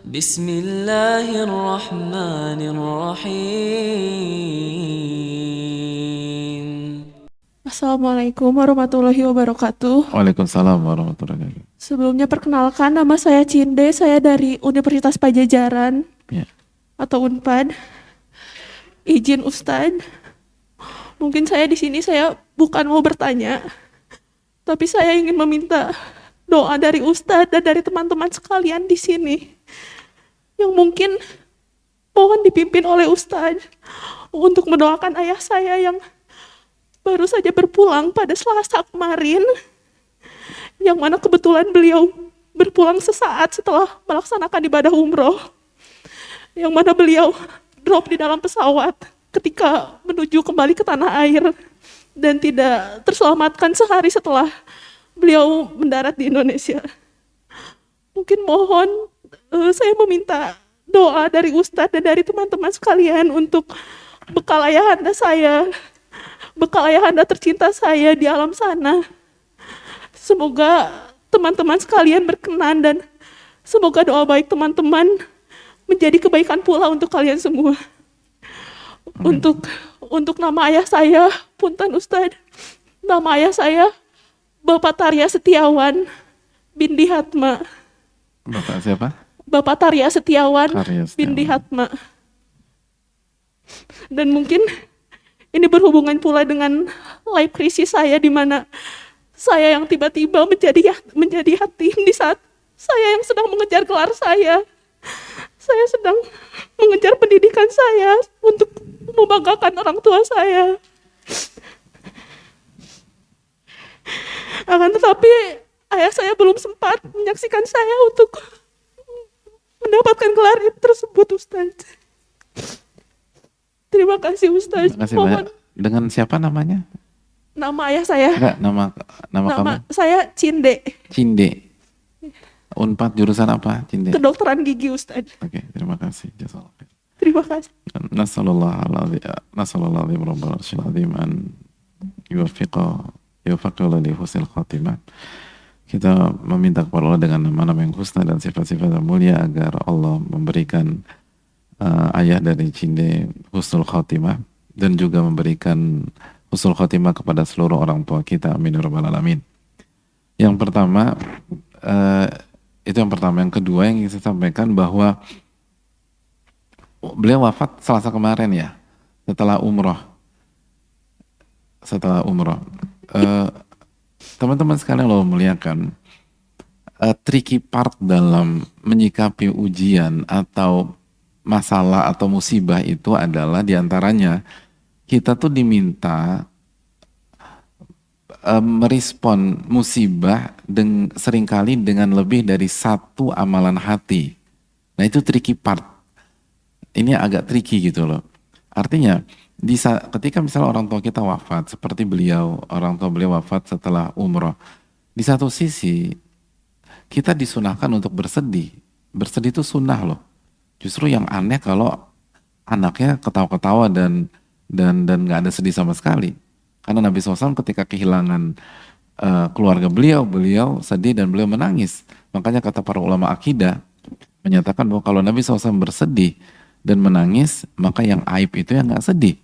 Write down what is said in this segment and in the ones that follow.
Bismillahirrahmanirrahim. Assalamualaikum warahmatullahi wabarakatuh. Waalaikumsalam warahmatullahi wabarakatuh. Sebelumnya perkenalkan, nama saya Cinde, saya dari Universitas Pajajaran Ya. atau Unpad. Izin Ustadz, mungkin saya di sini saya bukan mau bertanya, tapi saya ingin meminta doa dari Ustadz dan dari teman-teman sekalian di sini yang mungkin mohon dipimpin oleh Ustadz untuk mendoakan ayah saya yang baru saja berpulang pada Selasa kemarin, yang mana kebetulan beliau berpulang sesaat setelah melaksanakan ibadah umroh, yang mana beliau drop di dalam pesawat ketika menuju kembali ke tanah air dan tidak terselamatkan sehari setelah beliau mendarat di Indonesia. Mungkin mohon saya meminta doa dari Ustadz dan dari teman-teman sekalian untuk bekal ayahanda saya, bekal ayahanda tercinta saya di alam sana. Semoga teman-teman sekalian berkenan dan semoga doa baik teman-teman menjadi kebaikan pula untuk kalian semua. Untuk nama ayah saya, punten Ustadz, nama ayah saya Bapak Tarya Setiawan bin Dihatma. Bapak siapa? Bapak Tarya Setiawan Tarya Setiawan bin Dihatma. Dan mungkin ini berhubungan pula dengan life crisis saya, di mana saya yang tiba-tiba menjadi yatim di saat saya yang sedang mengejar gelar saya. Saya sedang mengejar pendidikan saya untuk membanggakan orang tua saya. Akan tetapi ayah saya belum sempat menyaksikan saya untuk mendapatkan gelar tersebut, Ustadz. Terima kasih, Ustadz. Terima kasih banyak. Dengan siapa namanya? Nama ayah saya. Enggak, nama kamu? Saya Cinde. Cinde. Unpad jurusan apa, Cinde? Kedokteran gigi, Ustadz. Oke, terima kasih. Jazakallah. Terima kasih. Nasallallahu alaihi wasallam an yuwaffiqa li husnil khatimah. Kita meminta kepada Allah dengan nama-nama yang husna dan sifat-sifat yang mulia agar Allah memberikan ayah dari Cinde husnul khatimah dan juga memberikan husnul khatimah kepada seluruh orang tua kita. Amin ya rabbal alamin. Yang pertama, itu yang pertama. Yang kedua yang ingin saya sampaikan bahwa beliau wafat Selasa kemarin ya, setelah umroh. Teman-teman sekalian Allah muliakan, tricky part dalam menyikapi ujian atau masalah atau musibah itu adalah diantaranya kita tuh diminta merespon musibah seringkali dengan lebih dari satu amalan hati. Nah itu tricky part. Ini agak tricky gitu loh. Artinya ketika misalnya orang tua kita wafat, seperti orang tua beliau wafat setelah umroh, di satu sisi kita disunahkan untuk bersedih. Bersedih itu sunnah loh. Justru yang aneh kalau anaknya ketawa-ketawa dan nggak ada sedih sama sekali. Karena Nabi SAW ketika kehilangan keluarga beliau sedih dan beliau menangis. Makanya kata para ulama akidah menyatakan bahwa kalau Nabi SAW bersedih dan menangis, maka yang aib itu yang nggak sedih.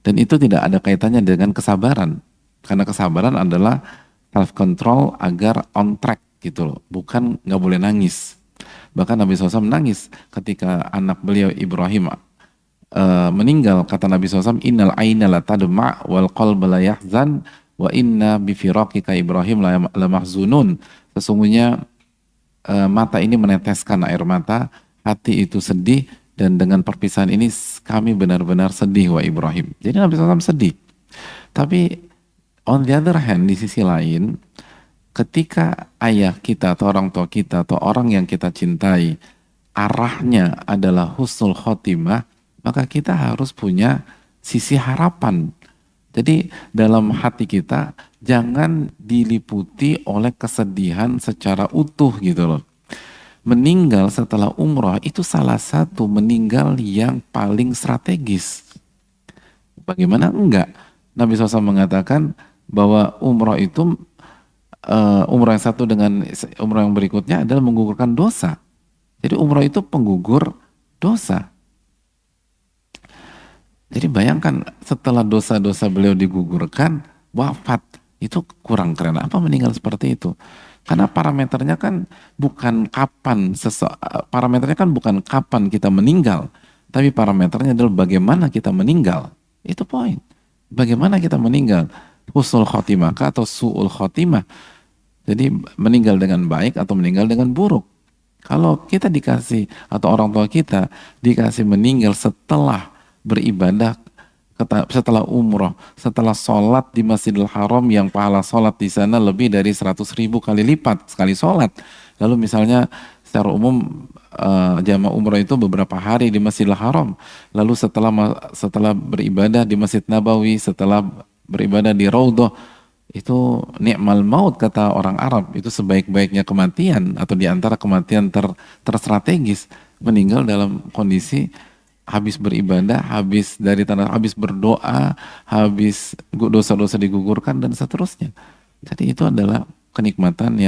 Dan itu tidak ada kaitannya dengan kesabaran. Karena kesabaran adalah self-control agar on track gitu loh. Bukan nggak boleh nangis. Bahkan Nabi SAW menangis ketika anak beliau Ibrahim meninggal. Kata Nabi SAW, innal aina la tadma' wal qalba la yahzan wa inna bifiraqika Ibrahim la mahzunun. Sesungguhnya mata ini meneteskan air mata, hati itu sedih, dan dengan perpisahan ini kami benar-benar sedih wa Ibrahim. Jadi Nabi SAW sedih. Tapi on the other hand, di sisi lain, ketika ayah kita atau orang tua kita atau orang yang kita cintai arahnya adalah husnul khotimah, maka kita harus punya sisi harapan. Jadi dalam hati kita jangan diliputi oleh kesedihan secara utuh gitu loh. Meninggal setelah umroh itu salah satu meninggal yang paling strategis. Bagaimana enggak? Nabi SAW mengatakan bahwa umroh itu umroh yang satu dengan umroh yang berikutnya adalah menggugurkan dosa. Jadi umroh itu penggugur dosa. Jadi bayangkan setelah dosa-dosa beliau digugurkan, wafat. Itu kurang keren. Apa meninggal seperti itu? Karena parameternya kan bukan kapan parameternya kan bukan kapan kita meninggal, tapi parameternya adalah bagaimana kita meninggal. Itu poin. Bagaimana kita meninggal? Husnul khotimah atau su'ul khotimah. Jadi meninggal dengan baik atau meninggal dengan buruk. Kalau kita dikasih atau orang tua kita dikasih meninggal setelah beribadah, setelah umroh, setelah sholat di Masjidil Haram yang pahala sholat di sana lebih dari 100.000 kali lipat sekali sholat. Lalu misalnya secara umum jamaah umroh itu beberapa hari di Masjidil Haram. Lalu setelah beribadah di Masjid Nabawi, setelah beribadah di Raudhah, itu ni'mal maut kata orang Arab, itu sebaik-baiknya kematian atau diantara kematian terstrategis, meninggal dalam kondisi habis beribadah, habis dari tanah, habis berdoa, habis dosa-dosa digugurkan dan seterusnya. Jadi itu adalah kenikmatan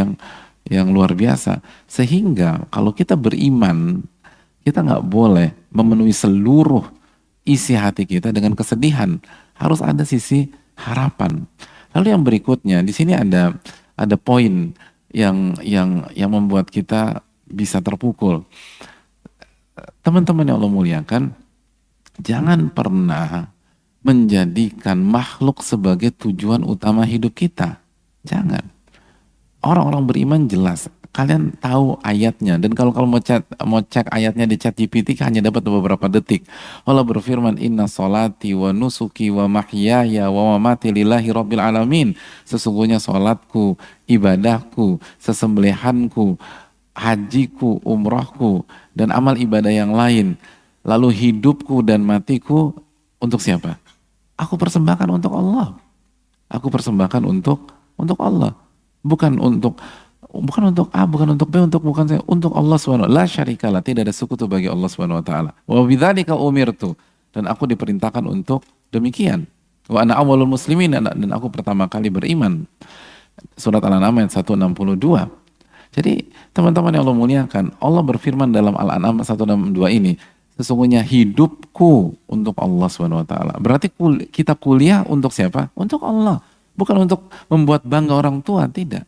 yang luar biasa. Sehingga kalau kita beriman, kita nggak boleh memenuhi seluruh isi hati kita dengan kesedihan. Harus ada sisi harapan. Lalu yang berikutnya, di sini ada poin yang membuat kita bisa terpukul. Teman-teman yang Allah muliakan, jangan pernah menjadikan makhluk sebagai tujuan utama hidup kita. Jangan. Orang-orang beriman jelas, kalian tahu ayatnya, dan kalau mau cek ayatnya di ChatGPT hanya dapat beberapa detik. Allah berfirman, inna solati wa nusuki wa mahyaya wa mamati lillahi rabbil alamin. Sesungguhnya solatku, ibadahku, sesembelihanku, hajiku, umrohku, dan amal ibadah yang lain, lalu hidupku dan matiku untuk siapa? Aku persembahkan untuk Allah. Aku persembahkan untuk Allah. Bukan untuk A, bukan untuk B, bukan saya, untuk Allah SWT. La syarikalah, tidak ada sekutu bagi Allah SWT. Wa bidzalika umirtu, dan aku diperintahkan untuk demikian. Wa ana awwalul muslimin, dan aku pertama kali beriman. Surat Al-An'am ayat 162. Jadi teman-teman yang Allah muliakan, Allah berfirman dalam Al-An'am 162 ini, sesungguhnya hidupku untuk Allah SWT. Berarti kita kuliah untuk siapa? Untuk Allah. Bukan untuk membuat bangga orang tua, tidak.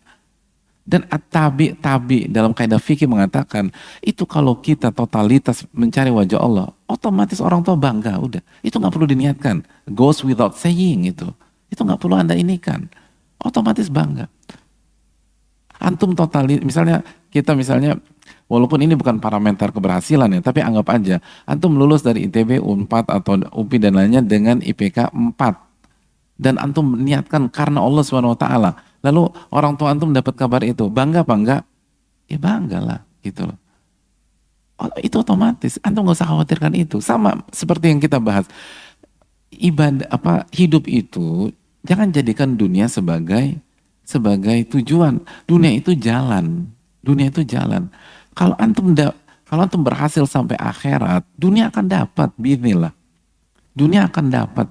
Dan at-tabi dalam kaidah fikih mengatakan, itu kalau kita totalitas mencari wajah Allah, otomatis orang tua bangga, udah. Itu nggak perlu diniatkan. Goes without saying itu. Itu nggak perlu Anda inikan. Otomatis bangga. Antum misalnya walaupun ini bukan parameter keberhasilan ya, tapi anggap aja antum lulus dari ITB, Unpad atau UPI dan lainnya dengan IPK 4. Dan antum niatkan karena Allah SWT, lalu orang tua antum dapat kabar itu, bangga apa enggak? Ya bangga lah, gitu loh. Itu otomatis, antum nggak usah khawatirkan itu. Sama seperti yang kita bahas, hidup itu jangan jadikan dunia sebagai tujuan. Dunia itu jalan. Kalau antum berhasil sampai akhirat, dunia akan dapat, biiznillah. Dunia akan dapat.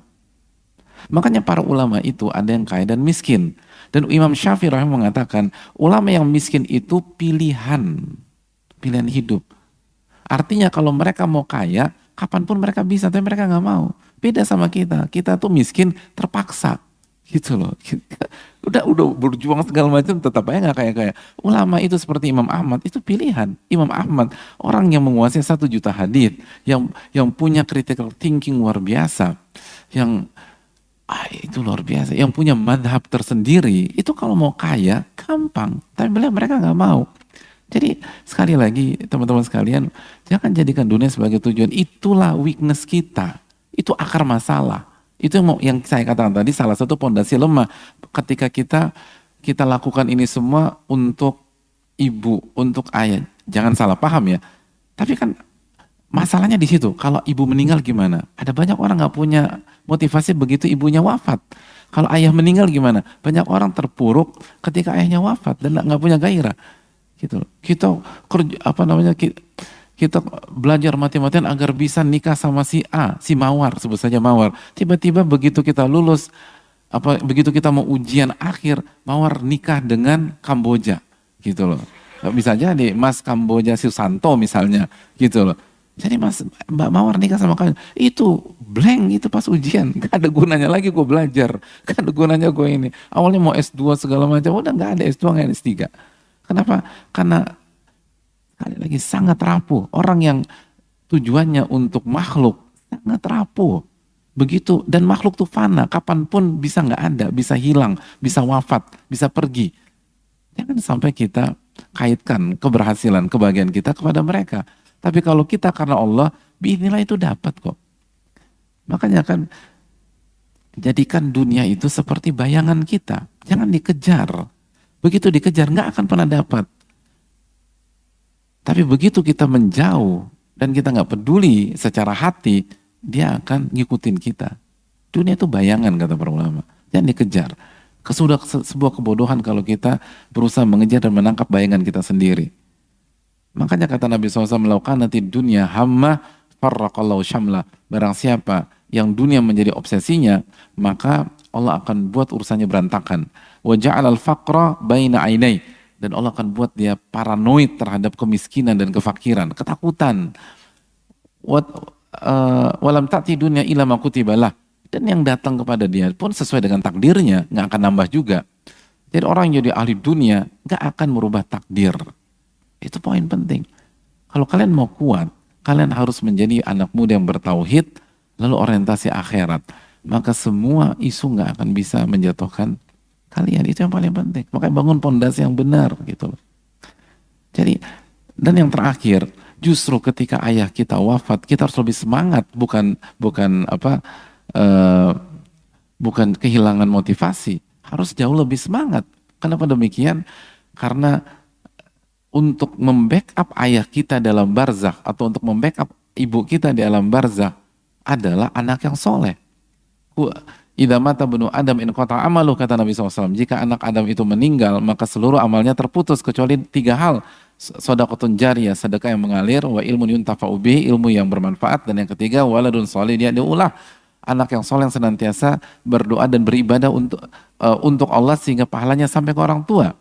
Makanya para ulama itu ada yang kaya dan miskin. Dan Imam Syafi'i rahimahullah mengatakan, ulama yang miskin itu pilihan hidup. Artinya kalau mereka mau kaya, kapanpun mereka bisa, tapi mereka nggak mau. Beda sama kita tuh miskin terpaksa, gitu loh. Udah berjuang segala macam, tetap aja nggak kaya. Ulama itu seperti Imam Ahmad, itu pilihan. Imam Ahmad, orang yang menguasai 1 juta hadits, yang punya critical thinking luar biasa, itu luar biasa, yang punya madhab tersendiri, itu kalau mau kaya gampang, tapi mereka nggak mau. Jadi sekali lagi teman-teman sekalian, jangan jadikan dunia sebagai tujuan. Itulah weakness kita, itu akar masalah. Itu yang saya katakan tadi, salah satu pondasi lemah ketika kita lakukan ini semua untuk ibu, untuk ayah. Jangan salah paham ya, tapi kan masalahnya di situ. Kalau ibu meninggal gimana? Ada banyak orang nggak punya motivasi begitu ibunya wafat. Kalau ayah meninggal gimana? Banyak orang terpuruk ketika ayahnya wafat dan nggak punya gairah. Gitu. Kita belajar mati-matian agar bisa nikah sama si A, si Mawar, sebut saja Mawar. Tiba-tiba begitu kita lulus, begitu kita mau ujian akhir, Mawar nikah dengan Kamboja, gitu loh. Bisa jadi Mas Kamboja Susanto misalnya gitu loh. Jadi Mbak Mawar nikah sama kalian, itu blank itu pas ujian, gak ada gunanya lagi gue belajar, gak ada gunanya gue ini. Awalnya mau S2 segala macam, udah gak ada S2, gak ada S3. Kenapa? Karena sekali lagi sangat rapuh. Orang yang tujuannya untuk makhluk sangat rapuh. Begitu, dan makhluk tuh fana, kapanpun bisa nggak ada, bisa hilang, bisa wafat, bisa pergi. Jangan sampai kita kaitkan keberhasilan, kebahagiaan kita kepada mereka. Tapi kalau kita karena Allah, biinilah itu dapat kok. Makanya kan, jadikan dunia itu seperti bayangan kita. Jangan dikejar. Begitu dikejar, nggak akan pernah dapat. Tapi begitu kita menjauh, dan kita nggak peduli secara hati, dia akan ngikutin kita. Dunia itu bayangan, kata para ulama. Jangan dikejar. Sudah sebuah kebodohan kalau kita berusaha mengejar dan menangkap bayangan kita sendiri. Makanya kata Nabi SAW, melakukan nanti dunia hamma farraqallahu syamla. Barang siapa yang dunia menjadi obsesinya, maka Allah akan buat urusannya berantakan. Wa ja'alal faqra baina ainai. Dan Allah akan buat dia paranoid terhadap kemiskinan dan kefakiran, ketakutan. Walam ta'ti dunya illa ma kutibalah. Dan yang datang kepada dia pun sesuai dengan takdirnya, nggak akan nambah juga. Jadi orang yang jadi ahli dunia nggak akan merubah takdir. Itu poin penting. Kalau kalian mau kuat, kalian harus menjadi anak muda yang bertauhid, lalu orientasi akhirat. Maka semua isu nggak akan bisa menjatuhkan kalian. Itu yang paling penting. Makanya bangun pondasi yang benar gitu loh. Jadi, dan yang terakhir, justru ketika ayah kita wafat, kita harus lebih semangat, bukan kehilangan motivasi, harus jauh lebih semangat. Kenapa demikian? Karena untuk membackup ayah kita dalam barzakh atau untuk membackup ibu kita di alam barzakh adalah anak yang soleh. Idza mata ibnu Adam in qata amalu, kata Nabi SAW. Jika anak Adam itu meninggal, maka seluruh amalnya terputus kecuali 3 hal. Shadaqatun jariyah, sedekah yang mengalir, wa ilmun yuntafa'u bihi, ilmu yang bermanfaat, dan yang ketiga waladun sholih yad'ulah, anak yang soleh yang senantiasa berdoa dan beribadah untuk Allah sehingga pahalanya sampai ke orang tua.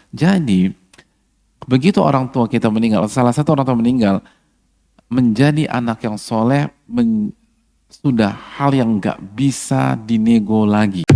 Jadi begitu orang tua kita meninggal, salah satu orang tua meninggal, menjadi anak yang soleh sudah hal yang nggak bisa dinego lagi.